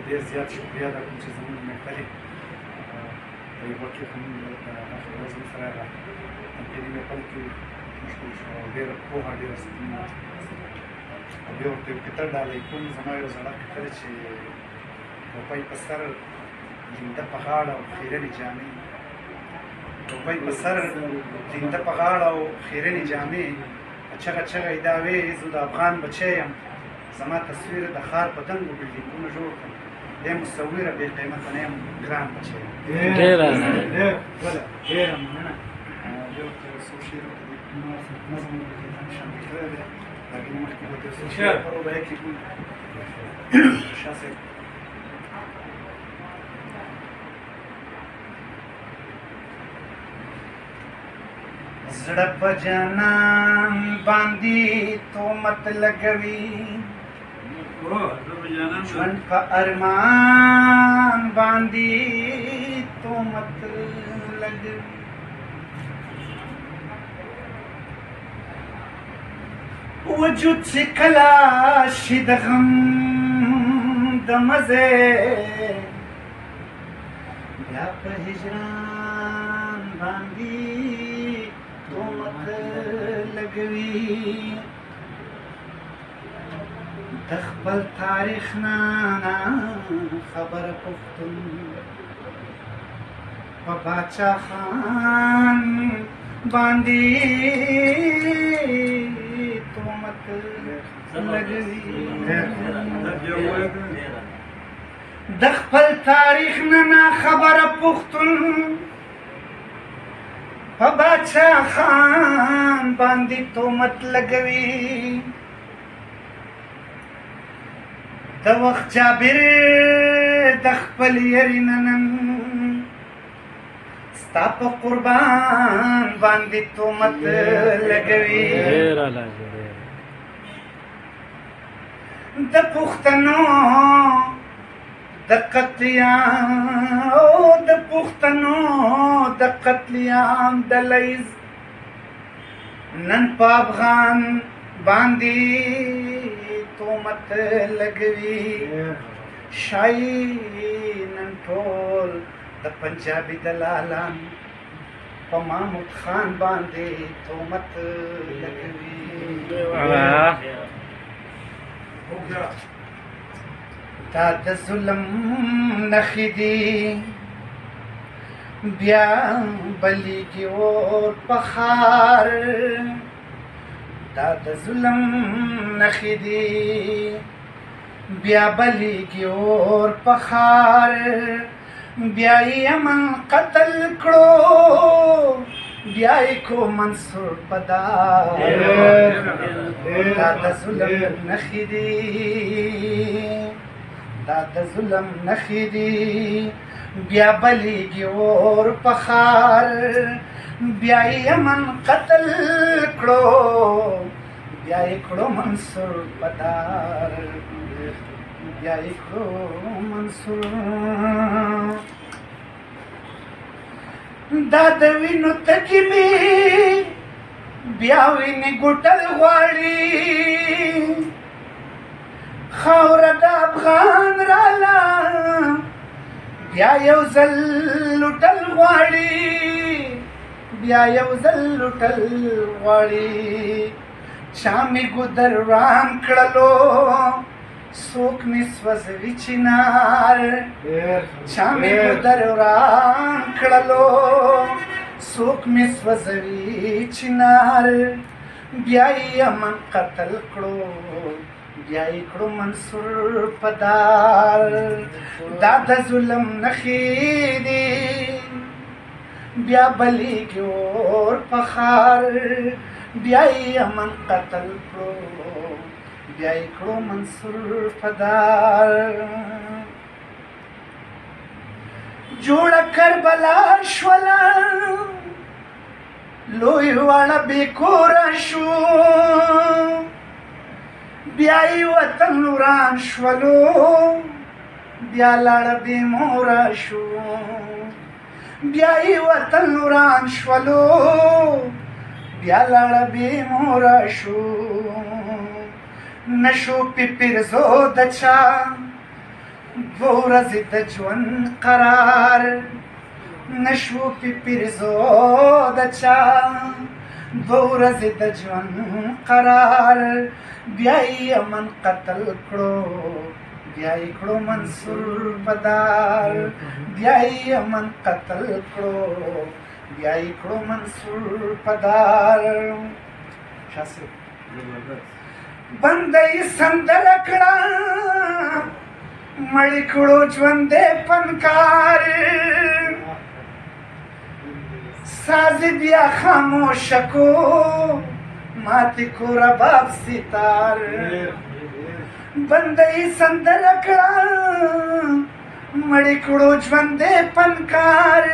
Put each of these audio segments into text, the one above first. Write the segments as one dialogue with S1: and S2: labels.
S1: ډېر زیات شکریه ده کوم چې زموږ محفلې په یوه کې هم زموږ سره تنقیدي محفل کې مشغول شو او ډېره پوهه ډېره سپینه او بیا ورته یو کتر ډالۍ کوم زما یو زړه کتل چې ټوپۍ په سر زنده په غاړه او خیرنې جامې ټوپۍ په سر زنده په غاړه او خیرنې جامې چغه چغه یې دا وې زه د افغان بچی یم زما تصویر د ښار په دنګو بلډینګونو جوړ کړم دی مصوره بې قیمته نه یم ګران بچی یم ډېره مننه بیا ورته یو څو شعر نظم ورته هم شامل کړی دی هغې نه مخکې به ورته یو څو شعر په رباعي کې کوم شاه صاحب زړه په جانان باندې تهمت لګوي ژوند په ارمان باندې تهمت لګوي وجود چې کله شي د غم د مزې بیا په هجران باندې تهمت لګوي د خپل تاریخ نه خبر پښتون په باچا خان باندې تهمت لګوي د خپل تاریخ نه خبر پښتون په باچا خان باندې تهمت لګوي د وخت جابر د خپل یاري نن ستا په قربان باندې تهمت لګوي د پښتنو د پښتنو د قتلیام د لیز نن په افغان باندې تهمت لګوي شاهي نن ټول د پنجابي دلالان په محمود خان باندې تهمت لګوي دا د ظلم نښې دي بیا بلیږي اور په ښار دا د ظلم نښې دي بیا بلیږي اور په ښار بیا یې امن قتل کړو بیا یې کو منصور په دار دا د ظلم نښې دي دا د ظلم نښې دي بیا بلیږي اور په ښار بیا یې امن قتل کړو بیا یې کړو منصور په دار بیا یې کړو منصور دا د وینو تږي مې بیا وینې ګوټل غواړي خاوره د افغان راله بیا یو ځل لوټل غواړي بیا یو ځل لوټل غواړي چا مې ګودر وران کړلو څوک مې سوځوي چنار چا مې ګودر وران کړلو څوک مې سوځوي چنار بیا یې امن قتل کړو بیا یې کړو منصور په دار دا د ظلم نښې دي بیا بلیږي اور په ښار بیا یې امن قتل کړو بیا یې کړو منصور په دار جوړه کربلا شوله لوی واړه بې کوره شو بیا یې وطن وران شولو بیا لاړه بې موره شو بیا یې وطن وران شولو بیا لاړه بې موره شو نشو پی پیرزو د چا دوه ورځې د ژوند قرار نشو پی پیرزو د چا دوه ورځې د ژوند قرار بیا یې من قتل کړو بیا یې کړو منصور پدار بیا یې من قتل کړو بیا یې کړو منصور پدار بنده یې سندره کړه مړ کړو ژوندی فنکار ساز بیا خاموش کو ماتې کو رباب ستار بنده یې سندره کړه مړ کړو ژوندی فنکار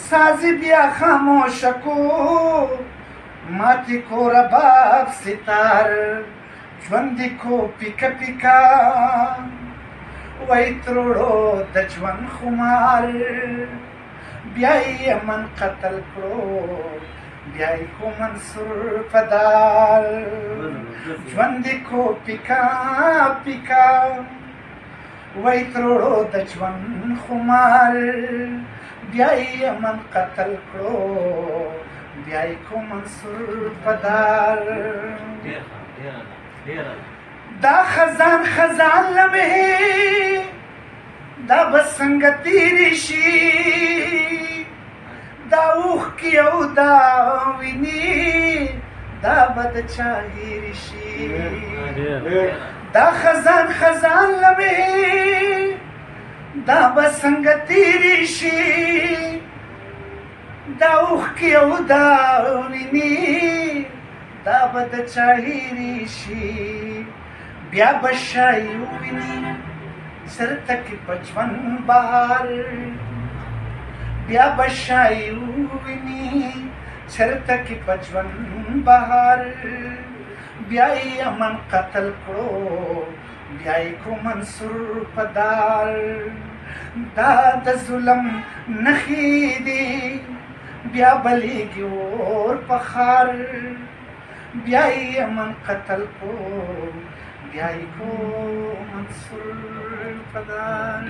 S1: ساز بیا خاموش کو ماتې کو رباب ستار ژوندې کو پیکه پیکه وای تروړو د ژوند خمار بیا یې من قتل کړو بیا یې کو منصور پدار ژوندې کو پیکه پیکه وای تروړو د ژوند خمار بیا یې من قتل کړو بیا یې کو منصور پدار دا خزان خزان لمحې دا به څنګه تېرې شي دا اوښکې او دا وینې دا به د چا هېرې شي دا خزان خزان لمحې دا به څنګه تېرې شي دا اوښکې او دا وینې دا به د چا هېرې شي بیا به شایي وویني چېرته کې په ژوند بهار بیا به شایي وویني چېرته کې په ژوند بهار بیا یې من قتل کړو بیا یې کو منصور پدار دا د ظلم نښې دي بیا بلیږي اور په ښار بیا یې من قتل کړو بیا یې کو منصور پدار